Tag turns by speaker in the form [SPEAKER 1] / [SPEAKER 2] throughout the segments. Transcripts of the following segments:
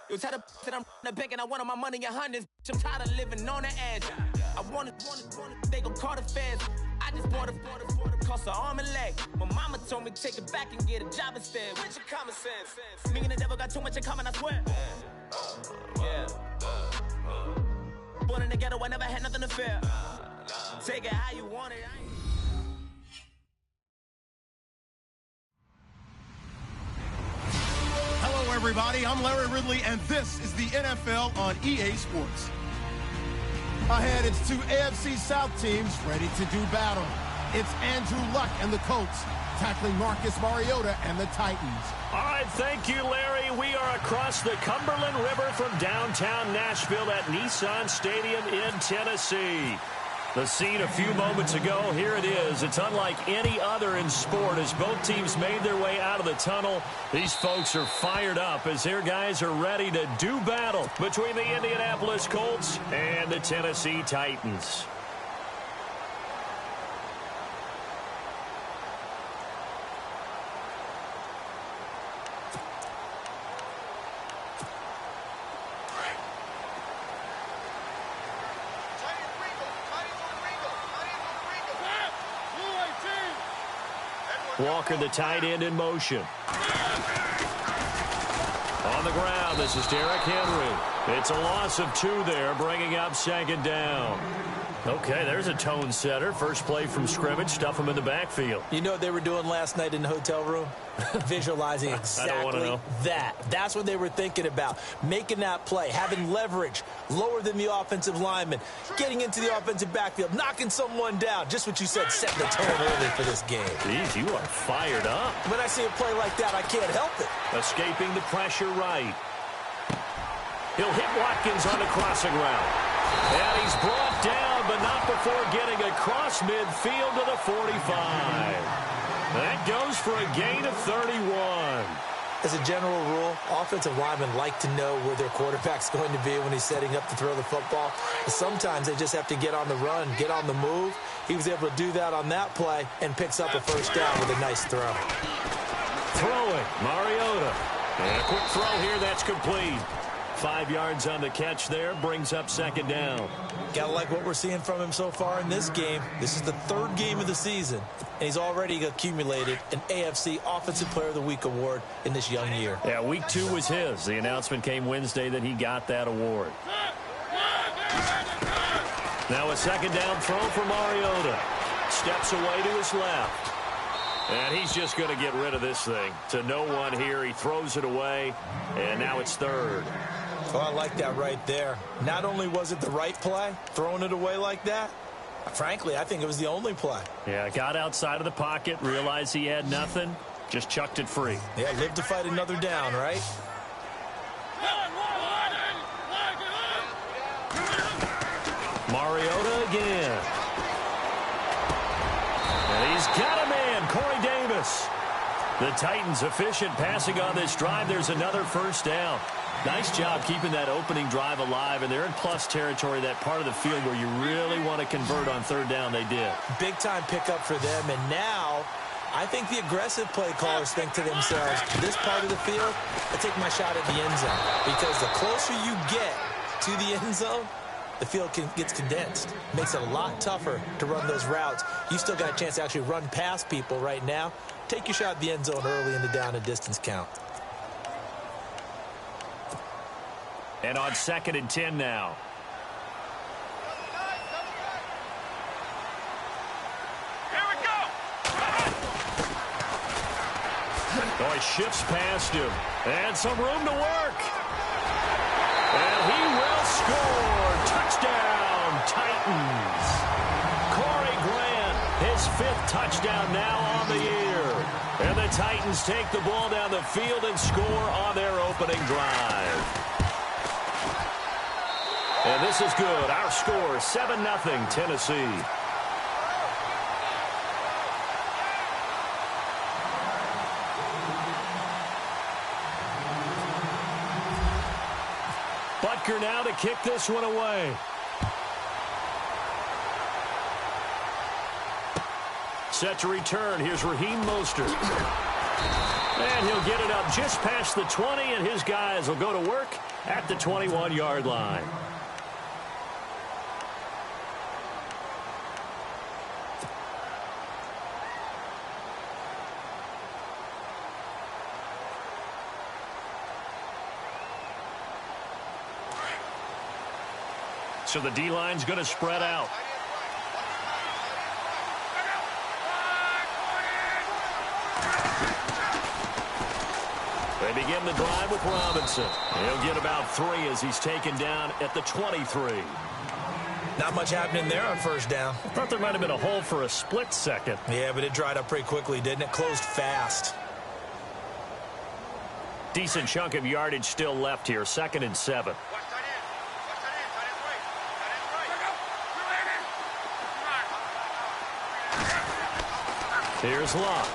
[SPEAKER 1] You tell the that I'm the bank and I want all my money in hundreds. I'm tired of living on the edge. I want it, they gon' call the feds. I just bought a cost an arm and leg. My mama told me take it back and get a job instead. Where's your common sense? Me and the devil got too much in common, I swear. Yeah. Born in the ghetto, I never had nothing to fear. Take it how you want it.
[SPEAKER 2] Hello, everybody. I'm Larry Ridley, and this is the NFL on EA Sports. Ahead, it's two AFC South teams ready to do battle. It's Andrew Luck and the Colts tackling Marcus Mariota and the Titans.
[SPEAKER 3] All right, thank you, Larry. We are across the Cumberland River from downtown Nashville at Nissan Stadium in Tennessee. The scene a few moments ago, here it is. It's unlike any other in sport as both teams made their way out of the tunnel. These folks are fired up as their guys are ready to do battle between the Indianapolis Colts and the Tennessee Titans. Walker, the tight end, in motion. On the ground, this is Derrick Henry. It's a loss of 2 there, bringing up second down. Okay, there's a tone setter. First play from scrimmage, stuff them in the backfield.
[SPEAKER 4] You know what they were doing last night in the hotel room? Visualizing exactly that. That's what they were thinking about. Making that play, having leverage, lower than the offensive lineman, getting into the offensive backfield, knocking someone down. Just what you said, setting the tone early for this game.
[SPEAKER 3] Jeez, you are fired up.
[SPEAKER 4] When I see a play like that, I can't help it.
[SPEAKER 3] Escaping the pressure right. He'll hit Watkins on the crossing route. And he's brought down, but not before getting across midfield to the 45. That goes for a gain of 31.
[SPEAKER 4] As a general rule, offensive linemen like to know where their quarterback's going to be when he's setting up to throw the football. But sometimes they just have to get on the run, get on the move. He was able to do that on that play and picks up a first down with a nice throw.
[SPEAKER 3] Throwing, Mariota. And a quick throw here, that's complete. 5 yards on the catch there, brings up second down.
[SPEAKER 4] Gotta like what we're seeing from him so far in this game. This is the 3rd game of the season, and he's already accumulated an AFC Offensive Player of the Week award in this young year.
[SPEAKER 3] Yeah, week 2 was his. The announcement came Wednesday that he got that award. Now a second down throw for Mariota. Steps away to his left. And he's just going to get rid of this thing. To no one here. He throws it away, and now it's 3rd.
[SPEAKER 4] Oh, I like that right there. Not only was it the right play, throwing it away like that, frankly, I think it was the only play.
[SPEAKER 3] Yeah, got outside of the pocket, realized he had nothing, just chucked it free.
[SPEAKER 4] Yeah, live to fight another down, right?
[SPEAKER 3] Mariota again. And he's got a man, Corey Davis. The Titans efficient passing on this drive. There's another first down. Nice job keeping that opening drive alive, and they're in plus territory, that part of the field where you really want to convert on 3rd down. They did.
[SPEAKER 4] Big-time pickup for them, and now I think the aggressive play callers think to themselves, this part of the field, I take my shot at the end zone, because the closer you get to the end zone, the field gets condensed. Makes it a lot tougher to run those routes. You still got a chance to actually run past people right now. Take your shot at the end zone early in the down and distance count.
[SPEAKER 3] And on 2nd and 10 now.
[SPEAKER 5] Here we go.
[SPEAKER 3] Oh, he shifts past him. And some room to work. And he will score. Touchdown, Titans. Corey Grant, his 5th touchdown now on the year. And the Titans take the ball down the field and score on their opening drive. And this is good. Our score, 7-0 Tennessee. Butker now to kick this one away. Set to return. Here's Raheem Mostert. And he'll get it up just past the 20, and his guys will go to work at the 21-yard line. So the D-line's going to spread out. They begin the drive with Robinson. He'll get about 3 as he's taken down at the 23.
[SPEAKER 4] Not much happening there on first down.
[SPEAKER 3] I thought there might have been a hole for a split second.
[SPEAKER 4] Yeah, but it dried up pretty quickly, didn't it? Closed fast.
[SPEAKER 3] Decent chunk of yardage still left here. 2nd and 7. Here's Luck.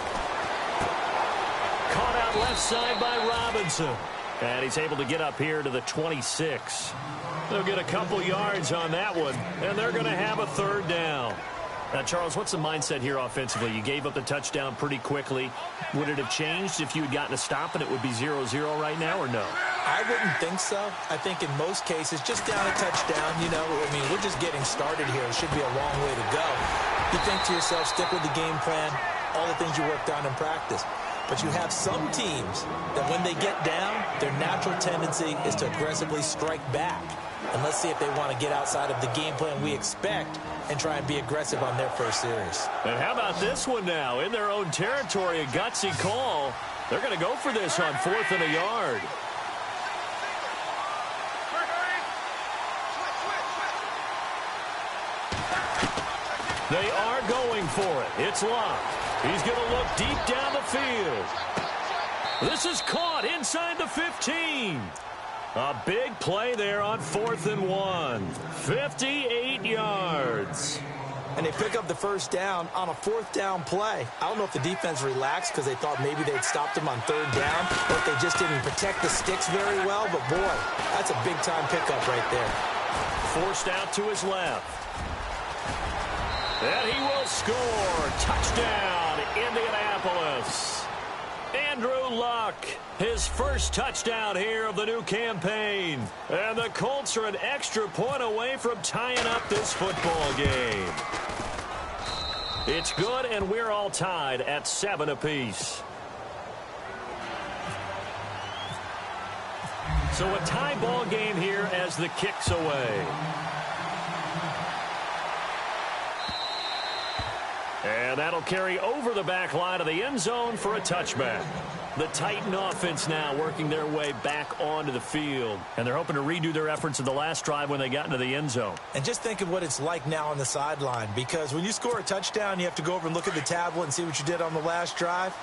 [SPEAKER 3] Caught out left side by Robinson. And he's able to get up here to the 26. They'll get a couple yards on that one, and they're going to have a 3rd down. Now, Charles, what's the mindset here offensively? You gave up the touchdown pretty quickly. Would it have changed if you had gotten a stop and it would be 0-0 right now, or no?
[SPEAKER 4] I wouldn't think so. I think in most cases, just down a touchdown, you know, I mean, we're just getting started here. It should be a long way to go. You think to yourself, stick with the game plan, all the things you worked on in practice. But you have some teams that when they get down, their natural tendency is to aggressively strike back. And let's see if they want to get outside of the game plan we expect and try and be aggressive on their first series.
[SPEAKER 3] And how about this one now? In their own territory, a gutsy call. They're going to go for this on 4th and a yard. They are going for it. It's locked. He's going to look deep down the field. This is caught inside the 15. A big play there on 4th and 1. 58 yards.
[SPEAKER 4] And they pick up the first down on a 4th down play. I don't know if the defense relaxed because they thought maybe they'd stopped them on 3rd down, or if they just didn't protect the sticks very well. But, boy, that's a big-time pickup right there.
[SPEAKER 3] Forced out to his left. And he will score. Touchdown, Indianapolis. Andrew Luck, his first touchdown here of the new campaign. And the Colts are an extra point away from tying up this football game. It's good, and we're all tied at 7 apiece. So a tie ball game here as the kick's away. And that'll carry over the back line of the end zone for a touchback. The Titan offense now working their way back onto the field. And they're hoping to redo their efforts in the last drive when they got into the end zone.
[SPEAKER 4] And just think of what it's like now on the sideline. Because when you score a touchdown, you have to go over and look at the tablet and see what you did on the last drive.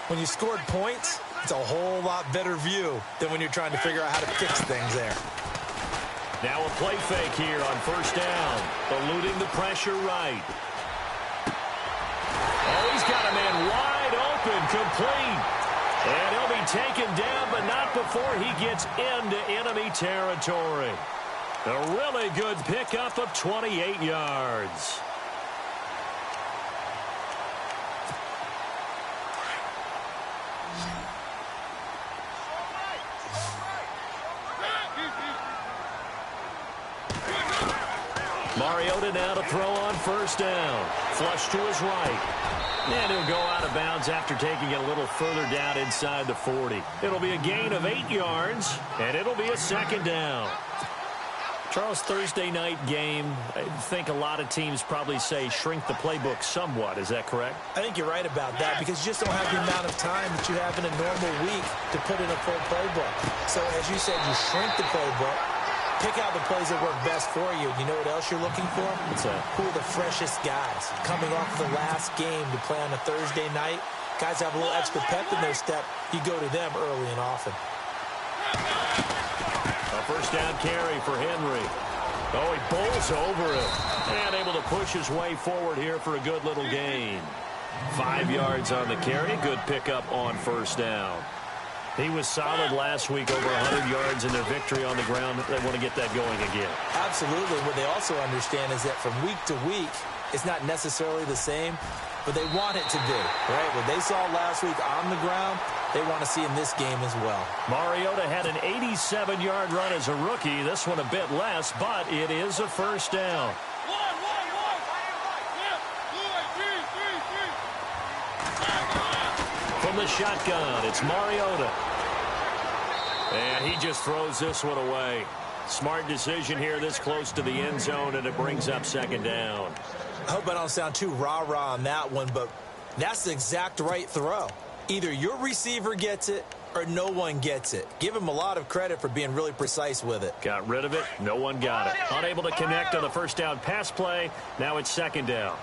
[SPEAKER 4] When you scored points, it's a whole lot better view than when you're trying to figure out how to fix things there.
[SPEAKER 3] Now a play fake here on 1st down. Eluding the pressure right. Oh, he's got a man wide open, complete. And he'll be taken down, but not before he gets into enemy territory. A really good pickup of 28 yards. Mariota now to throw on 1st down. Flush to his right. And he'll go out of bounds after taking it a little further down inside the 40. It'll be a gain of 8 yards, and it'll be a 2nd down. Charles, Thursday night game, I think a lot of teams probably say shrink the playbook somewhat. Is that correct?
[SPEAKER 4] I think you're right about that because you just don't have the amount of time that you have in a normal week to put in a full playbook. So, as you said, you shrink the playbook. Pick out the plays that work best for you. You know what else you're looking for?
[SPEAKER 3] What's that?
[SPEAKER 4] Who are the freshest guys coming off the last game to play on a Thursday night? Guys have a little extra pep in their step. You go to them early and often.
[SPEAKER 3] A 1st down carry for Henry. Oh, he bowls over it. And able to push his way forward here for a good little gain. 5 yards on the carry. Good pickup on 1st down. He was solid last week, over 100 yards in their victory on the ground. They want to get that going again.
[SPEAKER 4] Absolutely. What they also understand is that from week to week, it's not necessarily the same. but they want it to be, right? What they saw last week on the ground, they want to see in this game as well.
[SPEAKER 3] Mariota had an 87-yard run as a rookie. This one a bit less, but it is a first down. From the shotgun, it's Mariota. And he just throws this one away. Smart decision here this close to the end zone, and it brings up second down.
[SPEAKER 4] I hope I don't sound too rah-rah on that one, but that's the exact right throw. Either your receiver gets it or no one gets it. Give him a lot of credit for being really precise with it.
[SPEAKER 3] Got rid of it. No one got it. Unable to connect on the first down pass play. Now it's second down.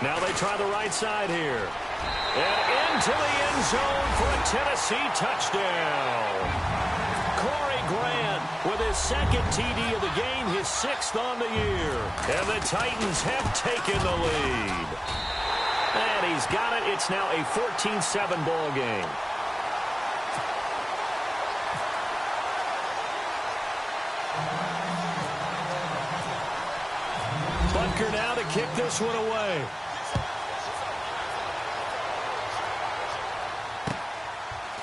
[SPEAKER 3] Now they try the right side here. And into the end zone for a Tennessee touchdown. Corey Grant with his second TD of the game, his 6th on the year. And the Titans have taken the lead. And he's got it. It's now a 14-7 ball game. Butker now to kick this one away.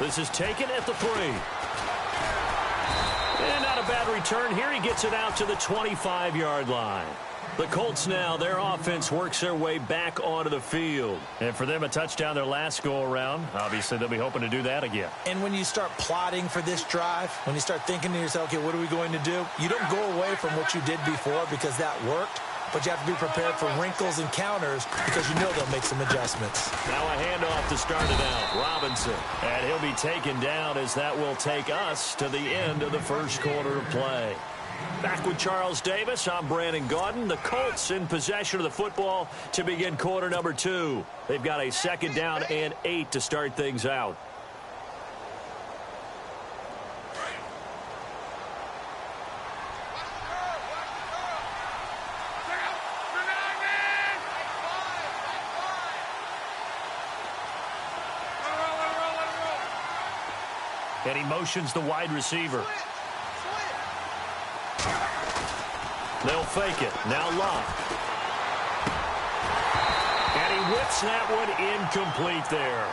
[SPEAKER 3] This is taken at the 3. And not a bad return here. He gets it out to the 25-yard line. The Colts now, their offense works their way back onto the field. And for them, a touchdown their last go-around. Obviously, they'll be hoping to do that again.
[SPEAKER 4] And when you start plotting for this drive, when you start thinking to yourself, okay, what are we going to do? You don't go away from what you did before because that worked. But you have to be prepared for wrinkles and counters because you know they'll make some adjustments.
[SPEAKER 3] Now a handoff to start it out. Robinson. And he'll be taken down as that will take us to the end of the first quarter of play. Back with Charles Davis, I'm Brandon Gaudin. The Colts in possession of the football to begin quarter number 2. They've got a second down and 8 to start things out. And he motions the wide receiver. They'll fake it. Now Locke. And he whips that one incomplete there.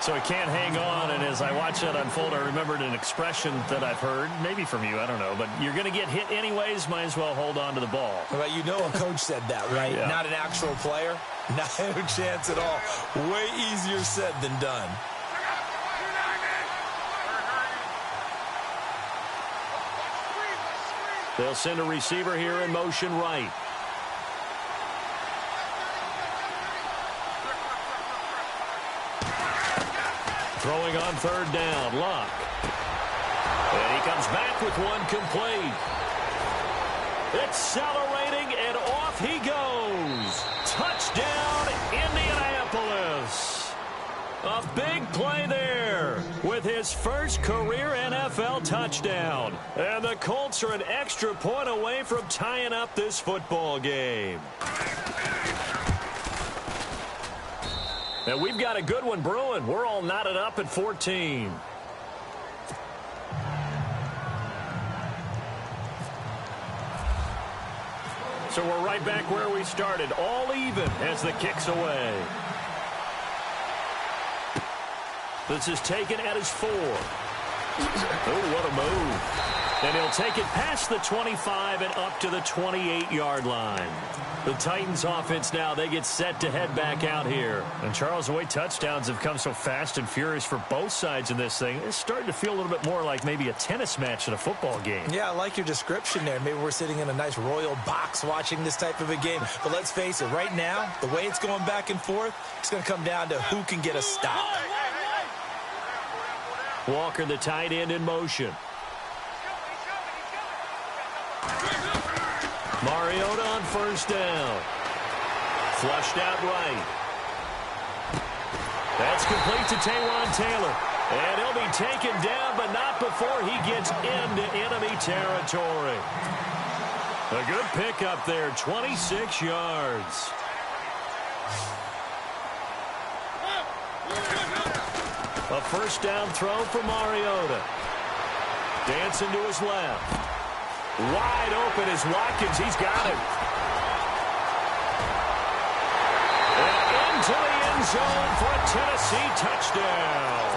[SPEAKER 3] So he can't hang on, and as I watch that unfold, I remembered an expression that I've heard, maybe from you, I don't know, but you're going to get hit anyways, might as well hold on to the ball.
[SPEAKER 4] Well, you know a coach said that, right?
[SPEAKER 3] Yeah.
[SPEAKER 4] Not an actual player. Not a chance at all. Way easier said than done.
[SPEAKER 3] They'll send a receiver here in motion right. Throwing on third down, Locke. And he comes back with one complete. Accelerating, and off he goes. Touchdown, Indianapolis. A big play there with his first career NFL touchdown. And the Colts are an extra point away from tying up this football game. And we've got a good one brewing. We're all knotted up at 14. So we're right back where we started, all even as the kick's away. This is taken at his 4. Oh, what a move. And he'll take it past the 25 and up to the 28-yard line. The Titans offense now, they get set to head back out here. And Charles, the way touchdowns have come so fast and furious for both sides in this thing, it's starting to feel a little bit more like maybe a tennis match than a football game. Yeah, I like your description there. Maybe we're sitting in a nice royal box watching this type of a game. But let's face it, right now, the way it's going back and forth, it's going to come down to who can get a stop. Walker, the tight end, in motion. Mariota on first down. Flushed out right. That's complete to Taywan Taylor. And he'll be taken down, but not before he gets into enemy territory. A good pickup there, 26 yards. A first down throw for Mariota. Dancing to his left. Wide open is Watkins. He's got it. end zone for a Tennessee touchdown.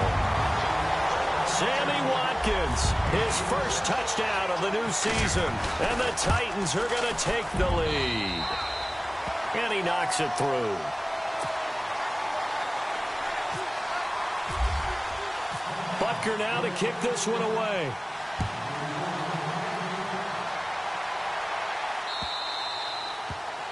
[SPEAKER 3] Sammy Watkins, his first touchdown of the new season. And the Titans are going to take the lead. And he knocks it through. Butker now to kick this one away.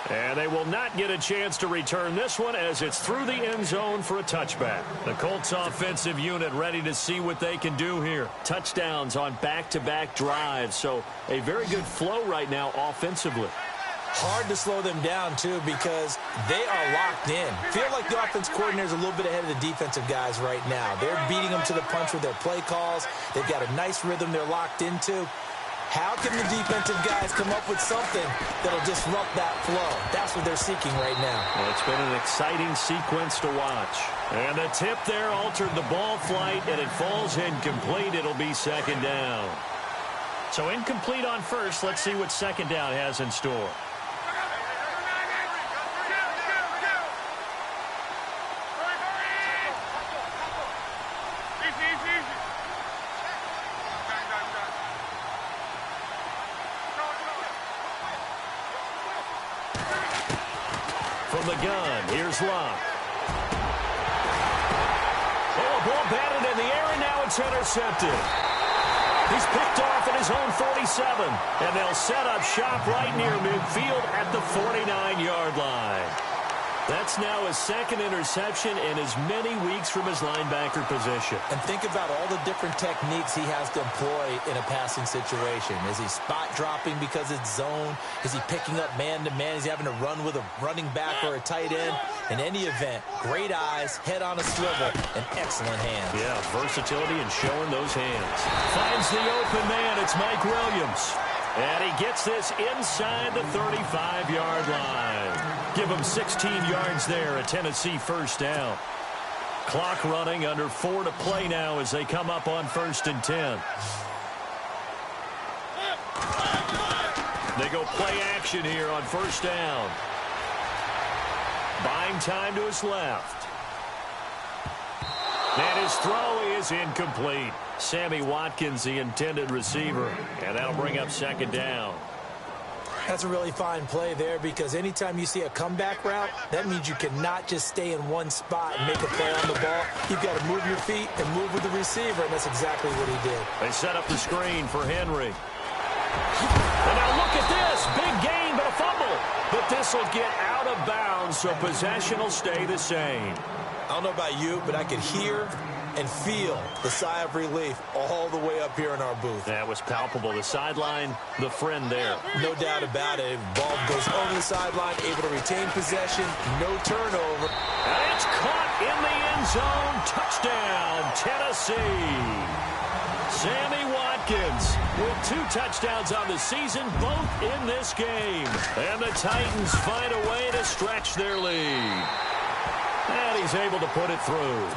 [SPEAKER 3] And they will not get a chance to return this one as it's through the end zone for a touchback. The Colts offensive unit ready to see what they can do here. Touchdowns on back-to-back drives, so a very good flow right now offensively.
[SPEAKER 4] Hard to slow them down, too, because they are locked in. Feel like the offense coordinator is a little bit ahead of the defensive guys right now. They're beating them to the punch with their play calls. They've got a nice rhythm they're locked into. How can the defensive guys come up with something that'll disrupt that flow? That's what they're seeking right now.
[SPEAKER 3] Well, it's been an exciting sequence to watch. And the tip there altered the ball flight, and it falls incomplete. It'll be second down. So incomplete on first. Let's see what second down has in store. From the gun, here's Locke. Oh, a ball batted in the air, and now it's intercepted. He's picked off at his own 47, and they'll set up shop right near midfield at the 49-yard line. That's now his second interception in as many weeks from his linebacker position.
[SPEAKER 4] And think about all the different techniques he has to employ in a passing situation. Is he spot dropping because it's zone? Is he picking up man-to-man? Is he having to run with a running back or a tight end? In any event, great eyes, head on a swivel, and excellent hands.
[SPEAKER 3] Yeah, versatility and showing those hands. Finds the open man. It's Mike Williams. And he gets this inside the 35-yard line. Give him 16 yards there, a Tennessee first down. Clock running, under 4 to play now as they come up on 1st and 10. They go play action here on 1st down. Buying time to his left. And his throw is incomplete. Sammy Watkins, the intended receiver. And that'll bring up 2nd down.
[SPEAKER 4] That's a really fine play there, because anytime you see a comeback route, that means you cannot just stay in one spot and make a play on the ball. You've got to move your feet and move with the receiver, and that's exactly what he did.
[SPEAKER 3] They set up the screen for Henry. And now look at this. Big gain, but a fumble. But this will get out of bounds, so possession will stay the same.
[SPEAKER 4] I don't know about you, but I could hear and feel the sigh of relief all the way up here in our booth.
[SPEAKER 3] That was palpable. The sideline, the friend there.
[SPEAKER 4] No doubt about it. Ball goes over the sideline, able to retain possession, no turnover.
[SPEAKER 3] And it's caught in the end zone. Touchdown, Tennessee. Sammy Watkins with 2 touchdowns on the season, both in this game. And the Titans find a way to stretch their lead. And he's able to put it through.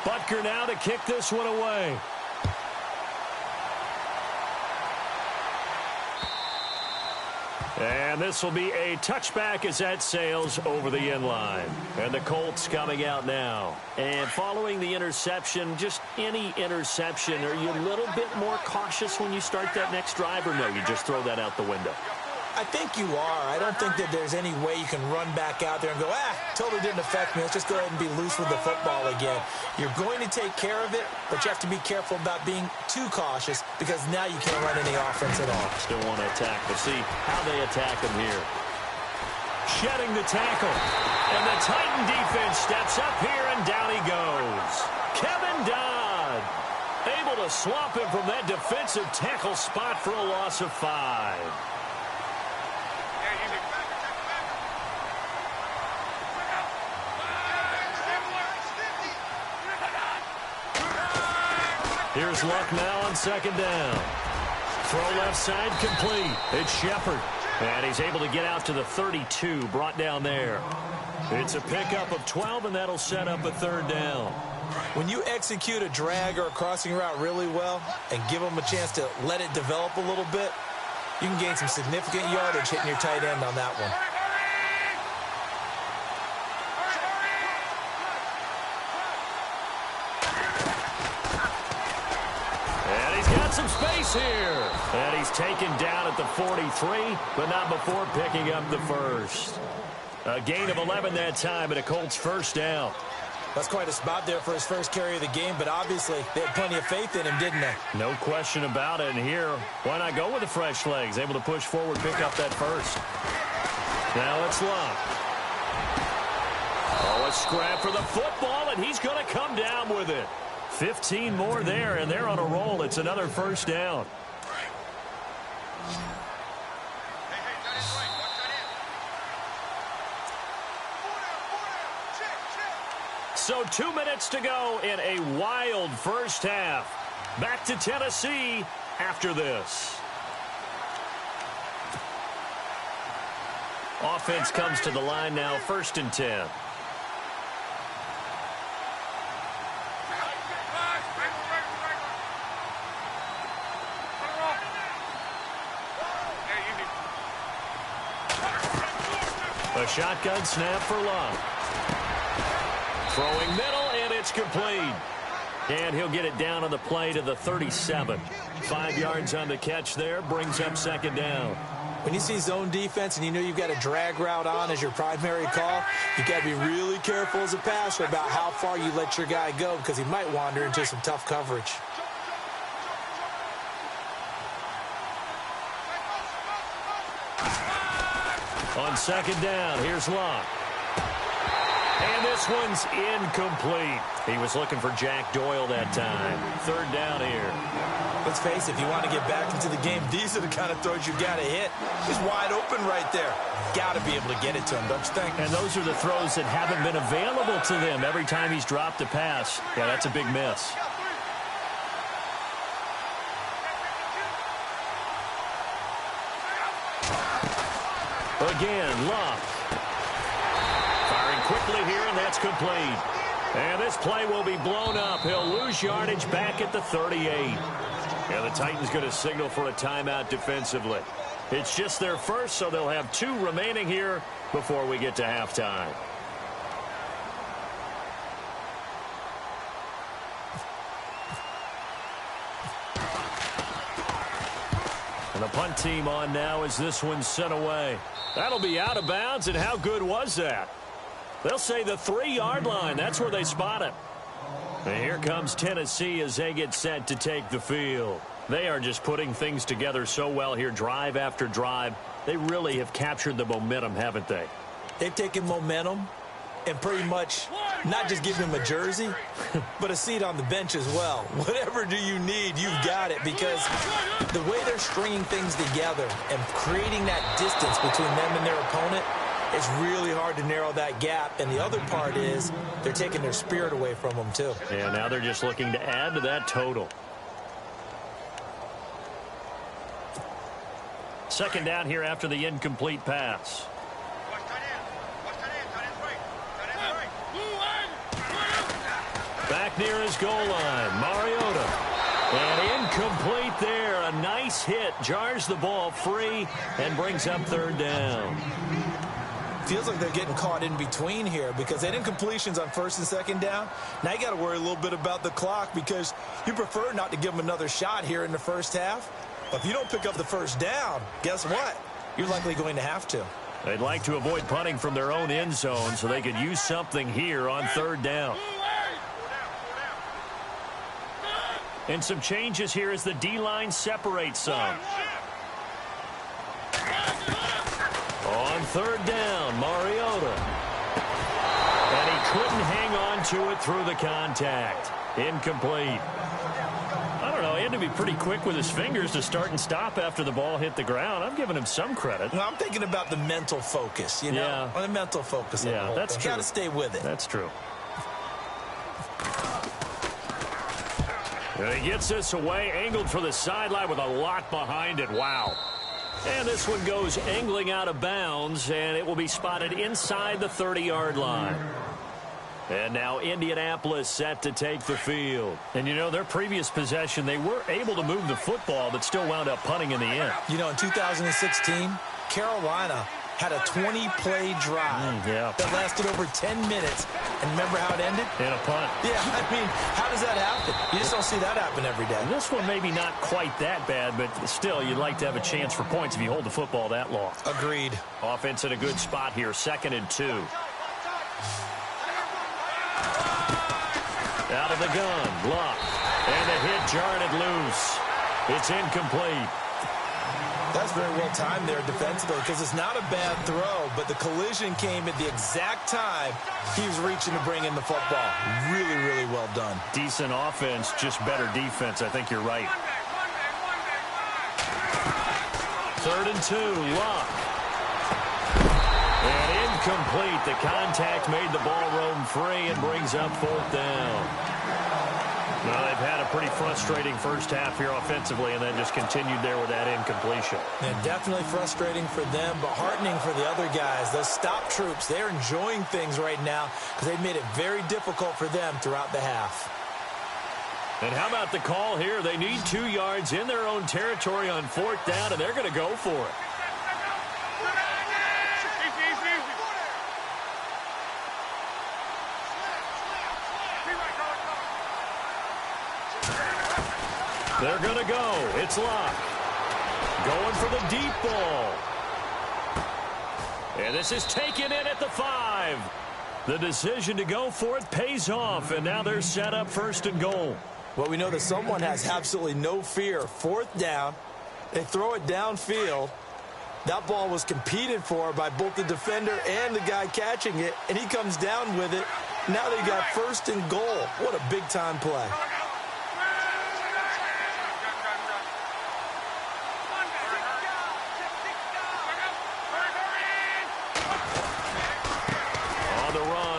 [SPEAKER 3] Butker now to kick this one away. And this will be a touchback as that sails over the end line. And the Colts coming out now. And following the interception, just any interception, are you a little bit more cautious when you start that next drive, or no, you just throw that out the window?
[SPEAKER 4] I think you are. I don't think that there's any way you can run back out there and go, totally didn't affect me. Let's just go ahead and be loose with the football again. You're going to take care of it, but you have to be careful about being too cautious, because now you can't run any offense at all.
[SPEAKER 3] Still want to attack, but see how they attack him here. Shedding the tackle. And the Titan defense steps up here, and down he goes. Kevin Dodd able to swamp him from that defensive tackle spot for a loss of 5. Here's Luck now on 2nd down. Throw left side complete. It's Shepard. And he's able to get out to the 32, brought down there. It's a pickup of 12, and that'll set up a third down.
[SPEAKER 4] When you execute a drag or a crossing route really well and give them a chance to let it develop a little bit, you can gain some significant yardage hitting your tight end on that one.
[SPEAKER 3] And he's got some space here. And he's taken down at the 43, but not before picking up the first. A gain of 11 that time, and a Colts first down.
[SPEAKER 4] That's quite a spot there for his first carry of the game, but obviously they had plenty of faith in him, didn't they?
[SPEAKER 3] No question about it. And here, why not go with the fresh legs? Able to push forward, pick up that first. Now it's Luck. Oh, a scrap for the football, and he's going to come down with it. 15 more there, and they're on a roll. It's another first down. So 2 minutes to go in a wild first half. Back to Tennessee after this. Offense comes to the line now, 1st and 10. A shotgun snap for Luck. Throwing middle, and it's complete. And he'll get it down on the play to the 37. 5 yards on the catch there, brings up second down.
[SPEAKER 4] When you see zone defense and you know you've got a drag route on as your primary call, you've got to be really careful as a passer about how far you let your guy go because he might wander into some tough coverage.
[SPEAKER 3] On second down, here's Luck. And this one's incomplete. He was looking for Jack Doyle that time. Third down here.
[SPEAKER 4] Let's face it, if you want to get back into the game, these are the kind of throws you got to hit. He's wide open right there. Got to be able to get it to him, don't you think?
[SPEAKER 3] And those are the throws that haven't been available to them every time he's dropped a pass. Yeah, that's a big miss. Again, Luck. Firing quickly here, and that's complete. And this play will be blown up. He'll lose yardage back at the 38. And the Titans going to signal for a timeout defensively. It's just their first, so they'll have 2 remaining here before we get to halftime. And the punt team on now as this one's sent away. That'll be out of bounds, and how good was that? They'll say the 3-yard line. That's where they spot it. And here comes Tennessee as they get set to take the field. They are just putting things together so well here, drive after drive. They really have captured the momentum, haven't they?
[SPEAKER 4] They've taken momentum and pretty much not just give him a jersey, but a seat on the bench as well. Whatever do you need, you've got it, because the way they're stringing things together and creating that distance between them and their opponent, it's really hard to narrow that gap. And the other part is they're taking their spirit away from them, too.
[SPEAKER 3] Yeah, now they're just looking to add to that total. Second down here after the incomplete pass. Back near his goal line, Mariota. And incomplete there. A nice hit. Jars the ball free and brings up third down.
[SPEAKER 4] Feels like they're getting caught in between here because they had incompletions on first and second down. Now you got to worry a little bit about the clock because you prefer not to give them another shot here in the first half. But if you don't pick up the first down, guess what? You're likely going to have to.
[SPEAKER 3] They'd like to avoid punting from their own end zone so they could use something here on third down. And some changes here as the D-line separates some. On third down, Mariota. And he couldn't hang on to it through the contact. Incomplete. I don't know, he had to be pretty quick with his fingers to start and stop after the ball hit the ground. I'm giving him some credit.
[SPEAKER 4] Well, I'm thinking about the mental focus, you know?
[SPEAKER 3] Yeah.
[SPEAKER 4] On the mental focus.
[SPEAKER 3] Yeah, that's true.
[SPEAKER 4] Got to stay with it.
[SPEAKER 3] That's true. And he gets this away, angled for the sideline with a lot behind it. Wow. And this one goes angling out of bounds, and it will be spotted inside the 30-yard line. And now Indianapolis set to take the field. And, you know, their previous possession, they were able to move the football, but still wound up punting in the end.
[SPEAKER 4] You know, in 2016, Carolina had a 20-play drive that lasted over 10 minutes. And remember how it ended?
[SPEAKER 3] In a punt.
[SPEAKER 4] Yeah, I mean, how does that happen? You just don't see that happen every day.
[SPEAKER 3] This one maybe not quite that bad, but still, you'd like to have a chance for points if you hold the football that long.
[SPEAKER 4] Agreed.
[SPEAKER 3] Offense in a good spot here, 2nd and 2. Out of the gun, Luck. And the hit jarred it loose. It's incomplete.
[SPEAKER 4] That's very well timed there defensively because it's not a bad throw, but the collision came at the exact time he was reaching to bring in the football. Really, really well done.
[SPEAKER 3] Decent offense, just better defense. I think you're right. 3rd and 2, Luck. And incomplete. The contact made the ball roam free and brings up 4th down. Well, they've had a pretty frustrating first half here offensively, and then just continued there with that incompletion.
[SPEAKER 4] Yeah, definitely frustrating for them, but heartening for the other guys. Those stop troops, they're enjoying things right now because they've made it very difficult for them throughout the half.
[SPEAKER 3] And how about the call here? They need 2 yards in their own territory on 4th down, and they're going to go for it. They're going to go. It's Luck. Going for the deep ball. And this is taken in at the 5. The decision to go for it pays off, and now they're set up 1st and goal.
[SPEAKER 4] Well, we know that someone has absolutely no fear. 4th down. They throw it downfield. That ball was competed for by both the defender and the guy catching it, and he comes down with it. Now they got 1st and goal. What a big-time play.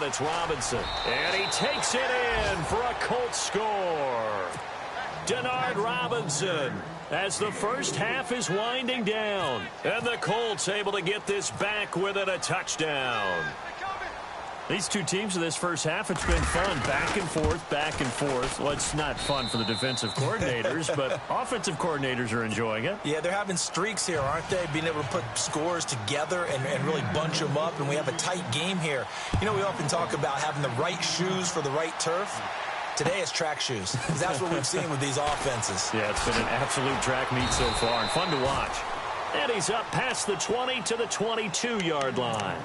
[SPEAKER 3] It's Robinson, and he takes it in for a Colts score. Denard Robinson, as the first half is winding down, and the Colts able to get this back within a touchdown. These two teams in this first half, it's been fun. Back and forth, back and forth. Well, it's not fun for the defensive coordinators, but offensive coordinators are enjoying it.
[SPEAKER 4] Yeah, they're having streaks here, aren't they? Being able to put scores together and really bunch them up, and we have a tight game here. You know, we often talk about having the right shoes for the right turf. Today it's track shoes. That's what we've seen with these offenses.
[SPEAKER 3] Yeah, it's been an absolute track meet so far, and fun to watch. And he's up past the 20 to the 22-yard line.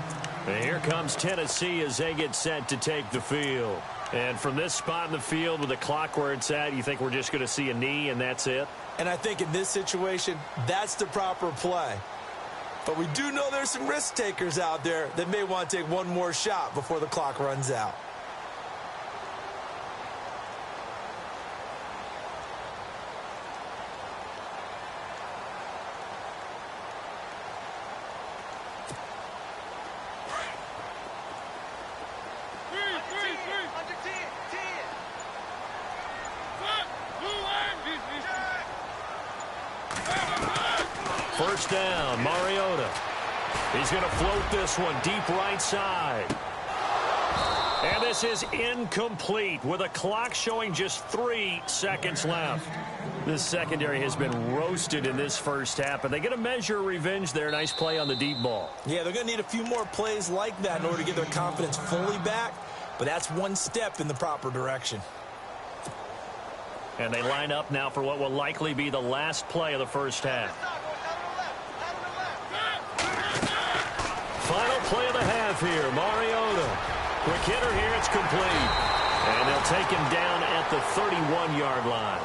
[SPEAKER 3] And here comes Tennessee as they get set to take the field. And from this spot in the field with the clock where it's at, you think we're just going to see a knee and that's it?
[SPEAKER 4] And I think in this situation, that's the proper play. But we do know there's some risk takers out there that may want to take one more shot before the clock runs out.
[SPEAKER 3] First down, Mariota. He's going to float this one deep right side. And this is incomplete with a clock showing just 3 seconds left. This secondary has been roasted in this first half, but they get a measure of revenge there. Nice play on the deep ball.
[SPEAKER 4] Yeah, they're going to need a few more plays like that in order to get their confidence fully back, but that's one step in the proper direction.
[SPEAKER 3] And they line up now for what will likely be the last play of the first half. Final play of the half here, Mariota. Quick hitter here, it's complete. And they'll take him down at the 31-yard line.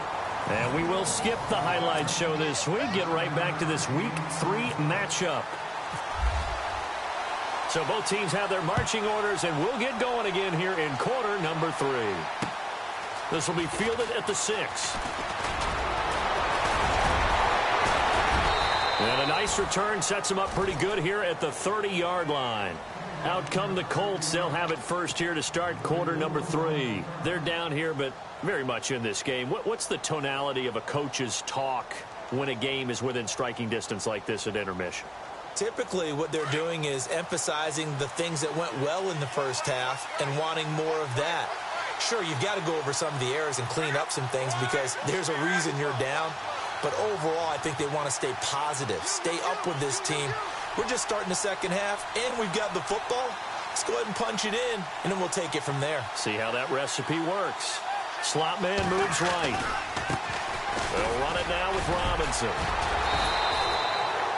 [SPEAKER 3] And we will skip the highlights show this week. Get right back to this Week 3 matchup. So both teams have their marching orders, and we'll get going again here in quarter number 3. This will be fielded at the 6. And a nice return sets them up pretty good here at the 30-yard line. Out come the Colts. They'll have it first here to start quarter number 3. They're down here, but very much in this game. What's the tonality of a coach's talk when a game is within striking distance like this at intermission?
[SPEAKER 4] Typically, what they're doing is emphasizing the things that went well in the first half and wanting more of that. Sure, you've got to go over some of the errors and clean up some things because there's a reason you're down. But overall, I think they want to stay positive, stay up with this team. We're just starting the second half, and we've got the football. Let's go ahead and punch it in, and then we'll take it from there.
[SPEAKER 3] See how that recipe works. Slot man moves right. They'll run it now with Robinson.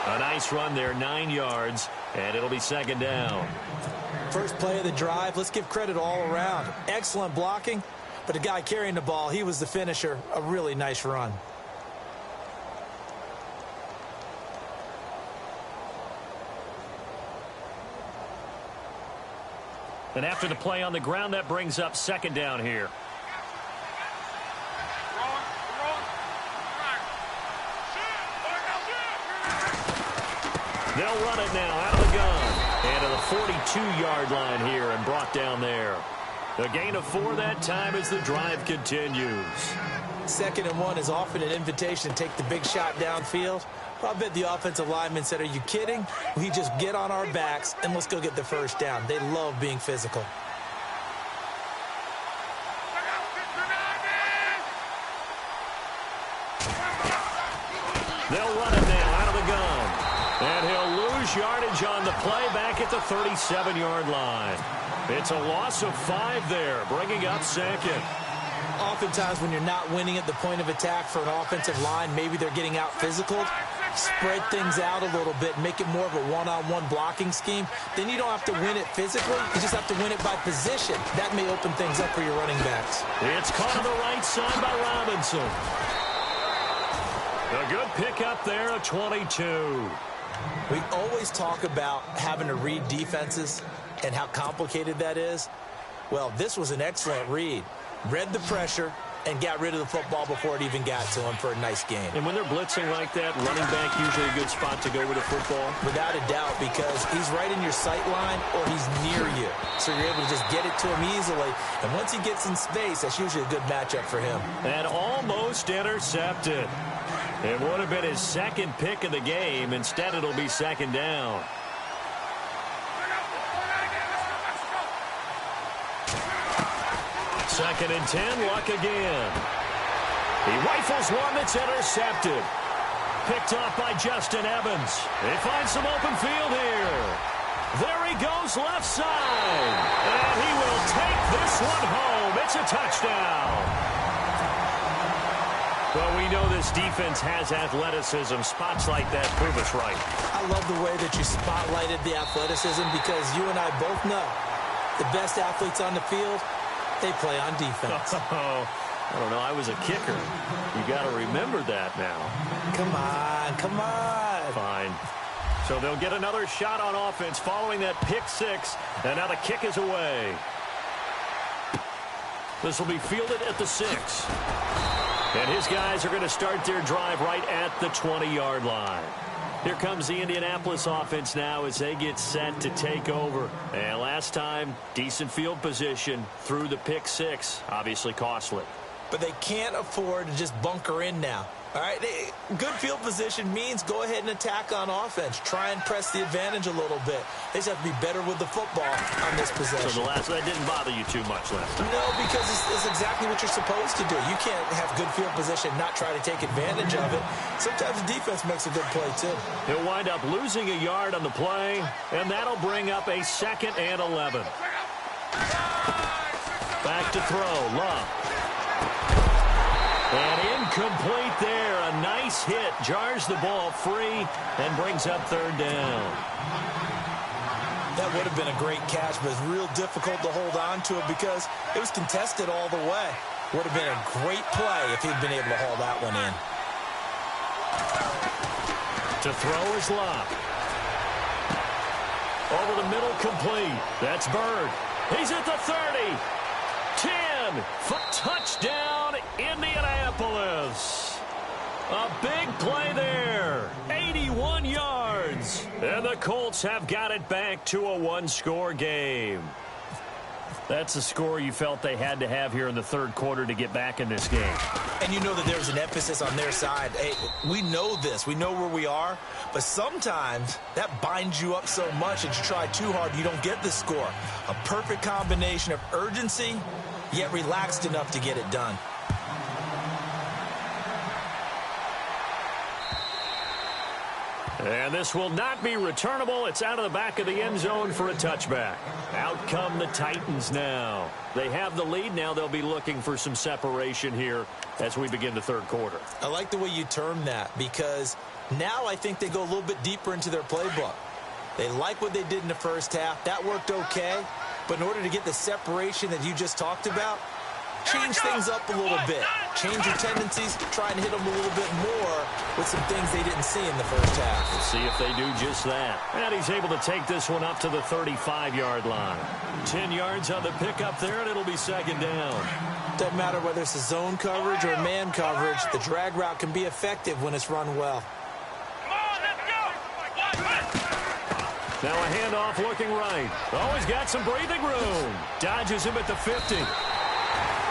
[SPEAKER 3] A nice run there, 9 yards, and it'll be second down.
[SPEAKER 4] First play of the drive, let's give credit all around. Excellent blocking, but the guy carrying the ball, he was the finisher. A really nice run.
[SPEAKER 3] And after the play on the ground, that brings up second down here. They'll run it now out of the gun. And to the 42-yard line here and brought down there. The gain of 4 that time as the drive continues.
[SPEAKER 4] 2nd and 1 is often an invitation to take the big shot downfield. I bet the offensive lineman said, are you kidding? We just get on our backs and let's go get the first down. They love being physical.
[SPEAKER 3] They'll run it now out of the gun. And he'll lose yardage on the play back at the 37-yard line. It's a loss of 5 there, bringing up second.
[SPEAKER 4] Oftentimes when you're not winning at the point of attack for an offensive line, maybe they're getting out physical. Spread things out a little bit, make it more of a one-on-one blocking scheme. Then you don't have to win it physically. You just have to win it by position. That may open things up for your running backs.
[SPEAKER 3] It's caught on the right side by Robinson. A good pickup there, a 22.
[SPEAKER 4] We always talk about having to read defenses and how complicated that is. Well, this was an excellent read. Read the pressure and got rid of the football before it even got to him for a nice game.
[SPEAKER 3] And when they're blitzing like that, running back usually a good spot to go with the football?
[SPEAKER 4] Without a doubt, because he's right in your sight line or he's near you. So you're able to just get it to him easily. And once he gets in space, that's usually a good matchup for him.
[SPEAKER 3] And almost intercepted. It would have been his second pick of the game. Instead, it'll be second down. Second and 10, Luck again. He rifles one that's intercepted. Picked off by Justin Evans. They find some open field here. There he goes left side. And he will take this one home. It's a touchdown. Well, we know this defense has athleticism. Spots like that prove us right.
[SPEAKER 4] I love the way that you spotlighted the athleticism because you and I both know the best athletes on the field, they play on defense.
[SPEAKER 3] Oh, I don't know. I was a kicker. You got to remember that now.
[SPEAKER 4] Come on, come on.
[SPEAKER 3] Fine. So they'll get another shot on offense following that pick 6. And now the kick is away. This will be fielded at the 6. And his guys are going to start their drive right at the 20-yard line. Here comes the Indianapolis offense now as they get set to take over. And last time, decent field position through the pick 6. Obviously costly.
[SPEAKER 4] But they can't afford to just bunker in now. All right, good field position means go ahead and attack on offense. Try and press the advantage a little bit. They just have to be better with the football on this possession.
[SPEAKER 3] So that didn't bother you too much last time?
[SPEAKER 4] No, because it's exactly what you're supposed to do. You can't have good field position, not try to take advantage of it. Sometimes the defense makes a good play, too.
[SPEAKER 3] He'll wind up losing a yard on the play, and that'll bring up a 2nd and 11. Back to throw, Love. And incomplete there. A nice hit. Jars the ball free and brings up 3rd down.
[SPEAKER 4] That would have been a great catch, but it's real difficult to hold on to it because it was contested all the way. Would have been a great play if he'd been able to haul that one in.
[SPEAKER 3] To throw is Love. Over the middle, complete. That's Bird. He's at the 30. 10. Touchdown, Indianapolis. A big play there. 81 yards. And the Colts have got it back to a 1-score game. That's a score you felt they had to have here in the third quarter to get back in this game.
[SPEAKER 4] And you know that there was an emphasis on their side. Hey, we know this. We know where we are. But sometimes that binds you up so much that you try too hard, you don't get the score. A perfect combination of urgency, yet relaxed enough to get it done.
[SPEAKER 3] And this will not be returnable. It's out of the back of the end zone for a touchback. Out come the Titans now. They have the lead. Now they'll be looking for some separation here as we begin the third quarter.
[SPEAKER 4] I like the way you term that, because now I think they go a little bit deeper into their playbook. They like what they did in the first half. That worked okay. But in order to get the separation that you just talked about, change things up a little bit. Change your tendencies, try and hit them a little bit more with some things they didn't see in the first half.
[SPEAKER 3] We'll see if they do just that. And he's able to take this one up to the 35-yard line. 10 yards on the pickup there, and it'll be second down.
[SPEAKER 4] Doesn't matter whether it's a zone coverage or man coverage, the drag route can be effective when it's run well.
[SPEAKER 3] Now a handoff looking right. Always got some breathing room. Dodges him at the 50.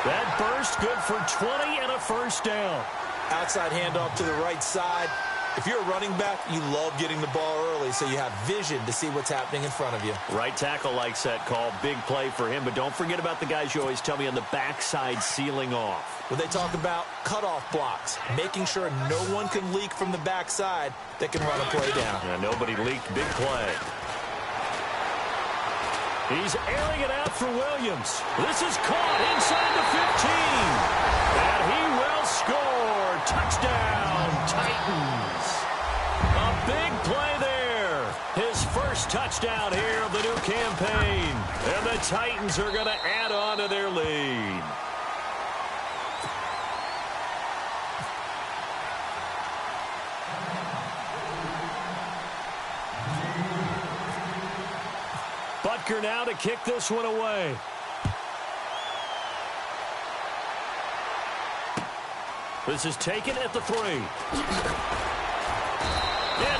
[SPEAKER 3] That burst good for 20 and a first down.
[SPEAKER 4] Outside handoff to the right side. If you're a running back, you love getting the ball early so you have vision to see what's happening in front of you.
[SPEAKER 3] Right tackle likes that call. Big play for him, but don't forget about the guys you always tell me on the backside sealing off.
[SPEAKER 4] When they talk about cutoff blocks, making sure no one can leak from the backside that can run a play down.
[SPEAKER 3] Yeah, nobody leaked. Big play. He's airing it out for Williams. This is caught inside the 15. And he will score. Touchdown, Titans. A big play there. His first touchdown here of the new campaign. And the Titans are going to add on to their lead. Butker now to kick this one away. This is taken at the 3. And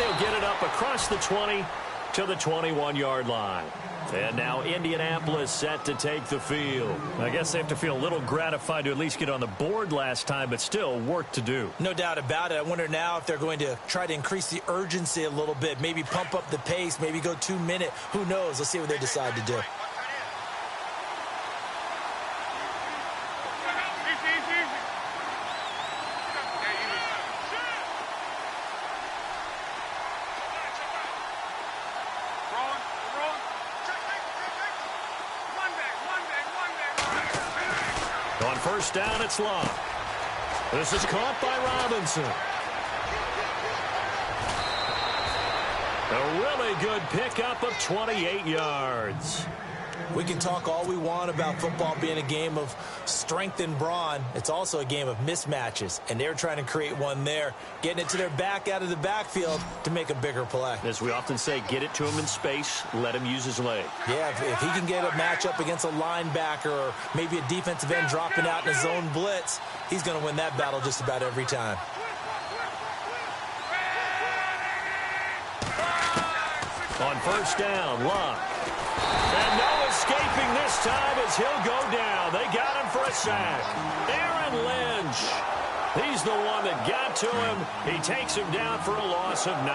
[SPEAKER 3] he'll get it up across the 20 to the 21-yard line. And now Indianapolis set to take the field. I guess they have to feel a little gratified to at least get on the board last time, but still work to do.
[SPEAKER 4] No doubt about it. I wonder now if they're going to try to increase the urgency a little bit, maybe pump up the pace, maybe go 2-minute. Who knows? Let's see what they decide to do.
[SPEAKER 3] On first down, it's Love. This is caught by Robinson. A really good pickup of 28 yards.
[SPEAKER 4] We can talk all we want about football being a game of strength and brawn. It's also a game of mismatches, and they're trying to create one there, getting it to their back out of the backfield to make a bigger play.
[SPEAKER 3] As we often say, get it to him in space, let him use his leg.
[SPEAKER 4] Yeah, if he can get a matchup against a linebacker or maybe a defensive end dropping out in a zone blitz, he's going to win that battle just about every time.
[SPEAKER 3] On first down, Love. And no escaping this time as he'll go down. They got him for a sack. Aaron Lynch. He's the one that got to him. He takes him down for a loss of 9.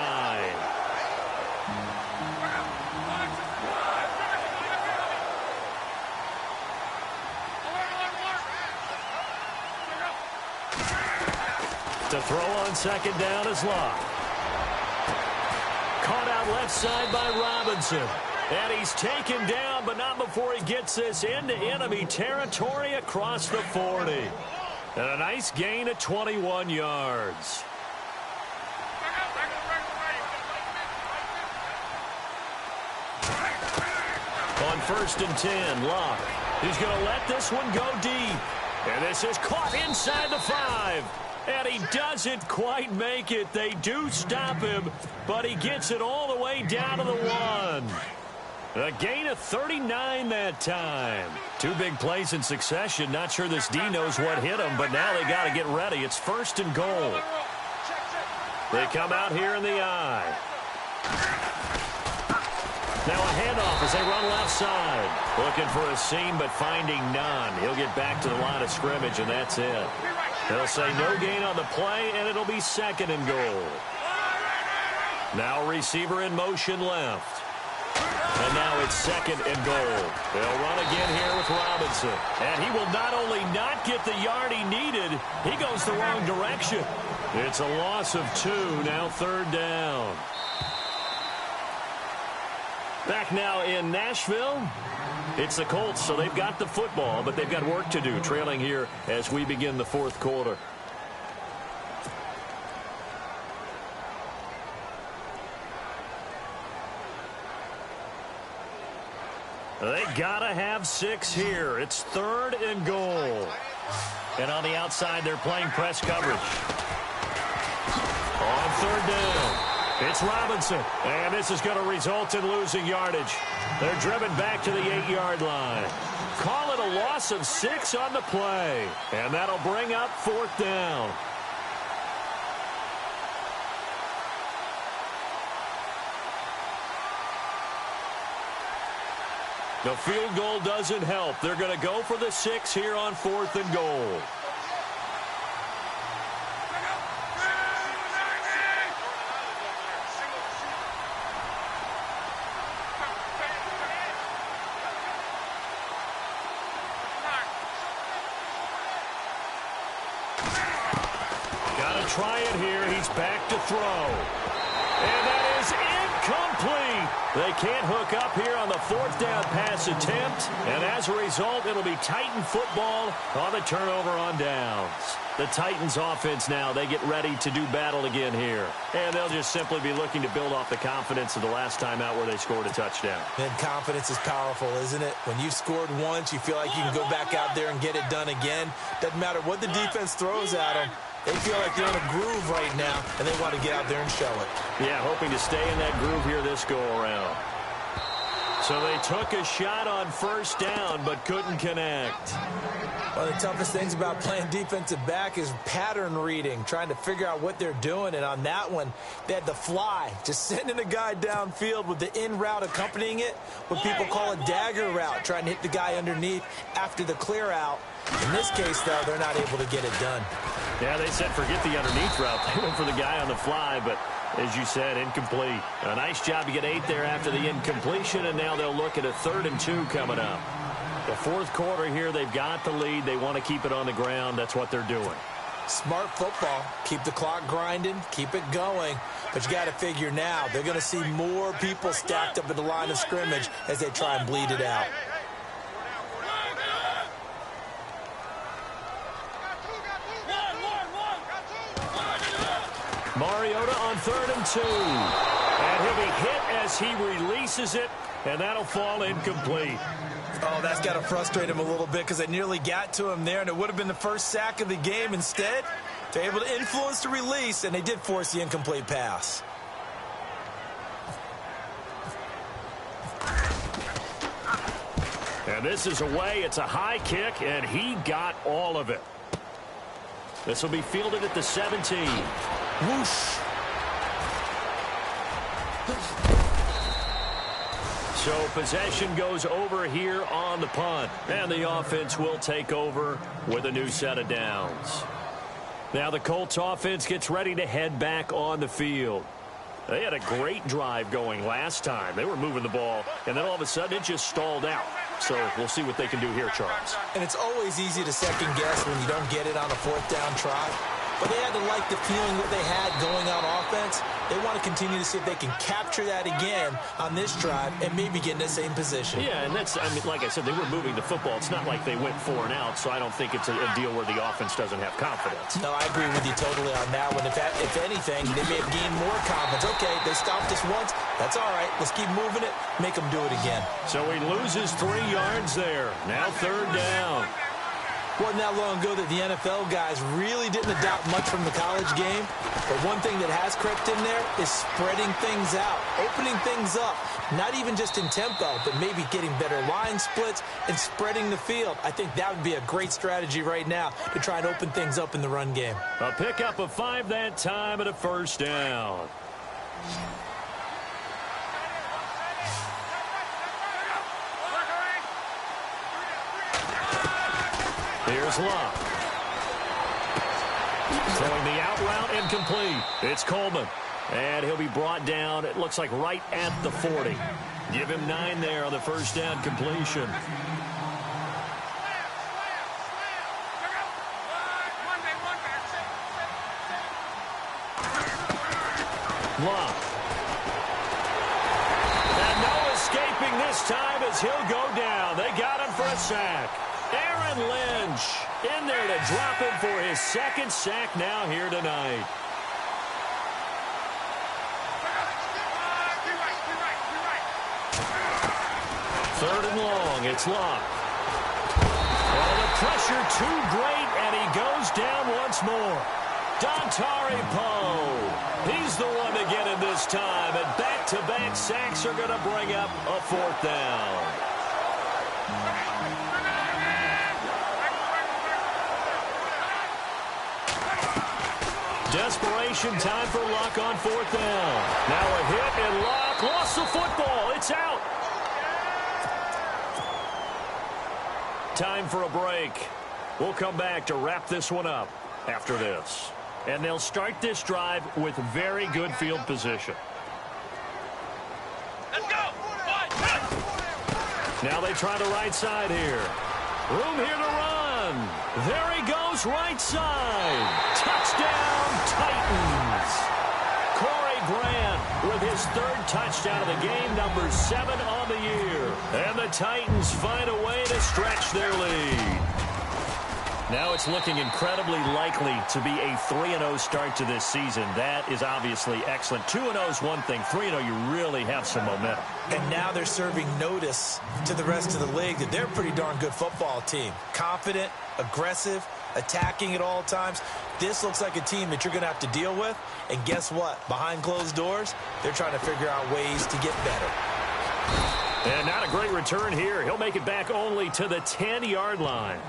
[SPEAKER 3] To throw on second down is Love. Caught out left side by Robinson. And he's taken down, but not before he gets this into enemy territory across the 40. And a nice gain of 21 yards. On first and 10, Locke. He's going to let this one go deep. And this is caught inside the 5. And he doesn't quite make it. They do stop him, but he gets it all the way down to the 1. A gain of 39 that time. 2 big plays in succession. Not sure this D knows what hit him, but now they got to get ready. It's first and goal. They come out here in the I. Now a handoff as they run left side. Looking for a seam, but finding none. He'll get back to the line of scrimmage, and that's it. They'll say no gain on the play, and it'll be 2nd and goal. Now receiver in motion left. And now it's 2nd and goal. They'll run again here with Robinson. And he will not only not get the yard he needed, he goes the wrong direction. It's a loss of 2, now 3rd down. Back now in Nashville. It's the Colts, so they've got the football, but they've got work to do, trailing here as we begin the 4th quarter. They gotta have 6 here. It's 3rd and goal. And on the outside, they're playing press coverage. On 3rd down, it's Robinson. And this is going to result in losing yardage. They're driven back to the 8-yard line. Call it a loss of 6 on the play. And that'll bring up 4th down. The field goal doesn't help. They're going to go for the 6 here on 4th and goal. Got to try it here. He's back to throw. And that is incomplete. They can't hook up here on the 4th down pass attempt. And as a result, it'll be Titan football on the turnover on downs. The Titans offense now, they get ready to do battle again here. And they'll just simply be looking to build off the confidence of the last time out where they scored a touchdown.
[SPEAKER 4] And confidence is powerful, isn't it? When you've scored once, you feel like you can go back out there and get it done again. Doesn't matter what the defense throws at them. They feel like they're in a groove right now, and they want to get out there and show it.
[SPEAKER 3] Yeah, hoping to stay in that groove here this go-around. So they took a shot on 1st down, but couldn't connect.
[SPEAKER 4] One of the toughest things about playing defensive back is pattern reading, trying to figure out what they're doing. And on that one, they had the fly, just sending a guy downfield with the in route accompanying it, what people call a dagger route, trying to hit the guy underneath after the clear out. In this case, though, they're not able to get it done.
[SPEAKER 3] Yeah, they said forget the underneath route. They went for the guy on the fly, but as you said, incomplete. A nice job to get 8 there after the incompletion, and now they'll look at a 3rd and 2 coming up. The 4th quarter here, they've got the lead. They want to keep it on the ground. That's what they're doing.
[SPEAKER 4] Smart football. Keep the clock grinding. Keep it going. But you got to figure now, they're going to see more people stacked up at the line of scrimmage as they try and bleed it out.
[SPEAKER 3] Mariota on 3rd and 2. And he'll be hit as he releases it, and that'll fall incomplete.
[SPEAKER 4] Oh, that's got to frustrate him a little bit because they nearly got to him there, and it would have been the first sack of the game. Instead, they're able to influence the release, and they did force the incomplete pass.
[SPEAKER 3] And this is away. It's a high kick, and he got all of it. This will be fielded at the 17.
[SPEAKER 4] Whoosh.
[SPEAKER 3] So possession goes over here on the punt. And the offense will take over with a new set of downs. Now the Colts offense gets ready to head back on the field. They had a great drive going last time. They were moving the ball, and then all of a sudden it just stalled out. So we'll see what they can do here, Charles.
[SPEAKER 4] And it's always easy to second guess when you don't get it on a 4th down try. But they had to like the feeling what they had going on offense. They want to continue to see if they can capture that again on this drive and maybe get in the same position.
[SPEAKER 3] Yeah, and that's, I mean, like I said, they were moving the football. It's not like they went 4 and out, so I don't think it's a deal where the offense doesn't have confidence.
[SPEAKER 4] No, I agree with you totally on that one. If anything, they may have gained more confidence. Okay, they stopped us once. That's all right. Let's keep moving it. Make them do it again.
[SPEAKER 3] So he loses 3 yards there. Now 3rd down.
[SPEAKER 4] Wasn't that long ago that the NFL guys really didn't adopt much from the college game. But one thing that has crept in there is spreading things out, opening things up, not even just in tempo, but maybe getting better line splits and spreading the field. I think that would be a great strategy right now to try and open things up in the run game.
[SPEAKER 3] A pickup of 5 that time and a 1st down. Here's Love. Throwing the out route incomplete. It's Coleman. And he'll be brought down, it looks like right at the 40. Give him 9 there on the first down completion. Love. And no escaping this time as he'll go down. They got him for a sack. Aaron Lynch in there to drop him for his second sack now here tonight. Third and long, it's Love. Well, the pressure too great, and he goes down once more. Dontari Poe. He's the one to get him this time, and back-to-back sacks are going to bring up a 4th down. Desperation time for Luck on 4th down. Now a hit, and Luck lost the football. It's out. Time for a break. We'll come back to wrap this one up after this. And they'll start this drive with very good field position.
[SPEAKER 5] Let's go.
[SPEAKER 3] Now they try the right side here. Room here to run. There he goes, right side. Touchdown, Titans. Corey Grant with his 3rd touchdown of the game, number 7 on the year. And the Titans find a way to stretch their lead. Now it's looking incredibly likely to be a 3-0 start to this season. That is obviously excellent. 2-0 is one thing. 3-0, you really have some momentum.
[SPEAKER 4] And now they're serving notice to the rest of the league that they're a pretty darn good football team. Confident, aggressive, attacking at all times. This looks like a team that you're going to have to deal with. And guess what? Behind closed doors, they're trying to figure out ways to get better.
[SPEAKER 3] And not a great return here. He'll make it back only to the 10-yard line.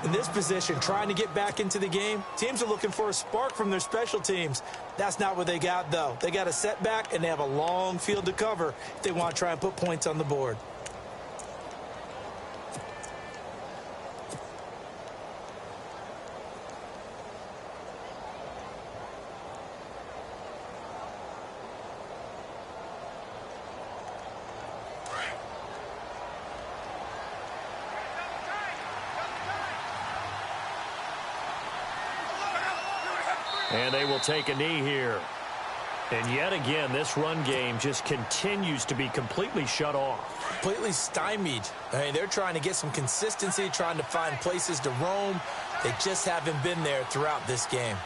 [SPEAKER 4] In this position, trying to get back into the game, teams are looking for a spark from their special teams. That's not what they got, though. They got a setback, and they have a long field to cover if they want to try and put points on the board.
[SPEAKER 3] And they will take a knee here. And yet again, this run game just continues to be completely shut off.
[SPEAKER 4] Completely stymied. I mean, they're trying to get some consistency, trying to find places to roam. They just haven't been there throughout this game.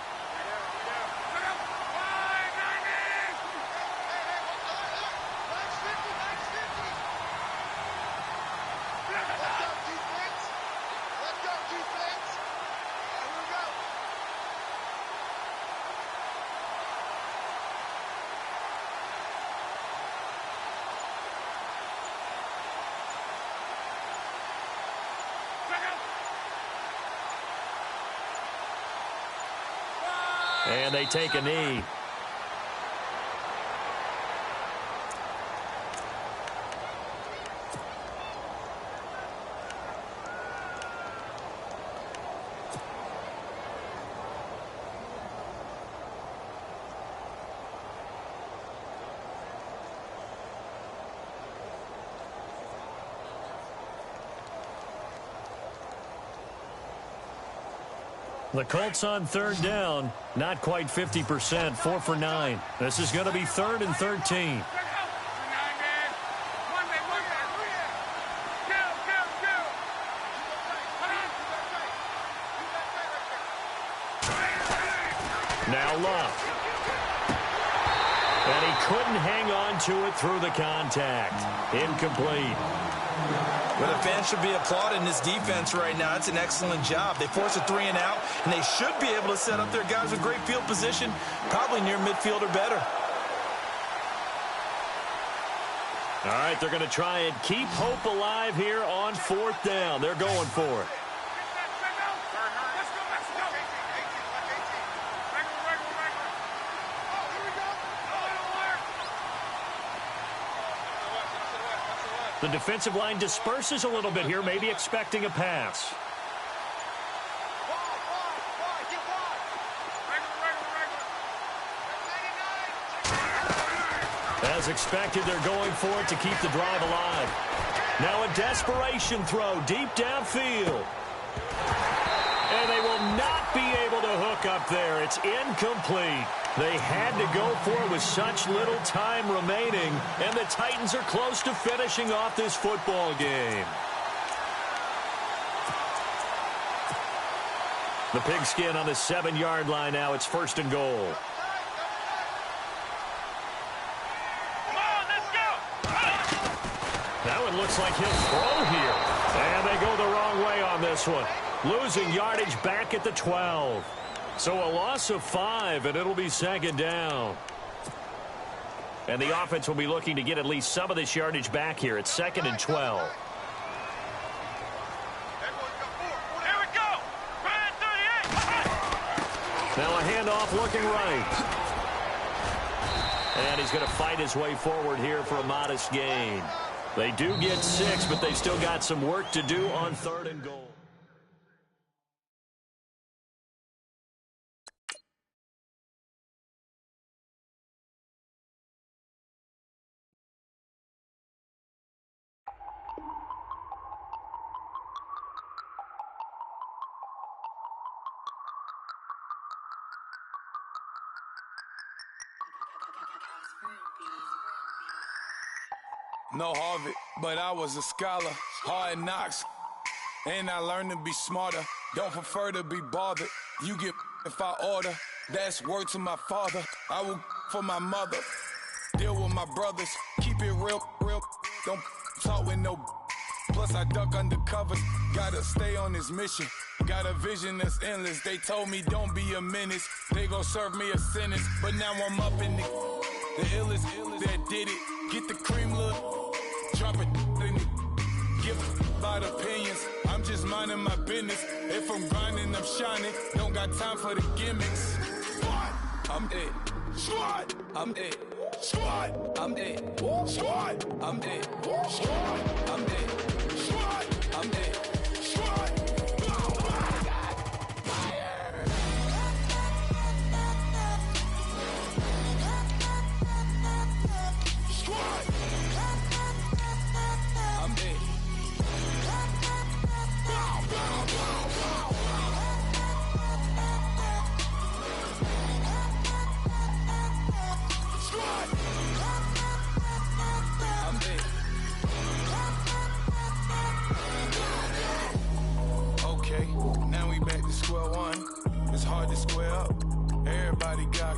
[SPEAKER 3] And they take a knee. The Colts on 3rd down, not quite 50%, 4 for 9. This is going to be 3rd and 13. Now Love. And he couldn't hang on to it through the contact. Incomplete.
[SPEAKER 4] Well, the fans should be applauding this defense right now. It's an excellent job. They force a 3 and out, and they should be able to set up their guys with great field position, probably near midfield or better.
[SPEAKER 3] All right, they're going to try and keep hope alive here on 4th down. They're going for it. The defensive line disperses a little bit here, maybe expecting a pass. As expected, they're going for it to keep the drive alive. Now a desperation throw deep downfield. And they will not be able to hook up there. It's incomplete. They had to go for it with such little time remaining, and the Titans are close to finishing off this football game. The pigskin on the 7-yard line now. It's 1st and goal.
[SPEAKER 5] Come on, let's go.
[SPEAKER 3] Now it looks like he'll throw here. And they go the wrong way on this one. Losing yardage back at the 12. So a loss of 5, and it'll be 2nd down. And the offense will be looking to get at least some of this yardage back here. It's 2nd and 12.
[SPEAKER 5] Here we go. Red 38.
[SPEAKER 3] Now a handoff looking right. And he's going to fight his way forward here for a modest gain. They do get 6, but they've still got some work to do on 3rd and goal.
[SPEAKER 6] No Harvard, but I was a scholar. Hard knocks, and I learned to be smarter. Don't prefer to be bothered. You get if I order. That's word to my father. I will for my mother. Deal with my brothers. Keep it real. Don't talk with no. Plus I duck undercovers. Gotta stay on this mission. Got a vision that's endless. They told me don't be a menace. They gon' serve me a sentence. But now I'm up in the illest that did it. Get the cream look. Drop it in it. Give about opinions. I'm just minding my business. If I'm grinding, I'm shining. Don't got time for the gimmicks. Squad, I'm it. Squad, I'm it. Squad, I'm it. Squad, I'm it. Squad, I'm it. Squad, I'm it. Squad. Now we back to square one. It's hard to square up. Everybody got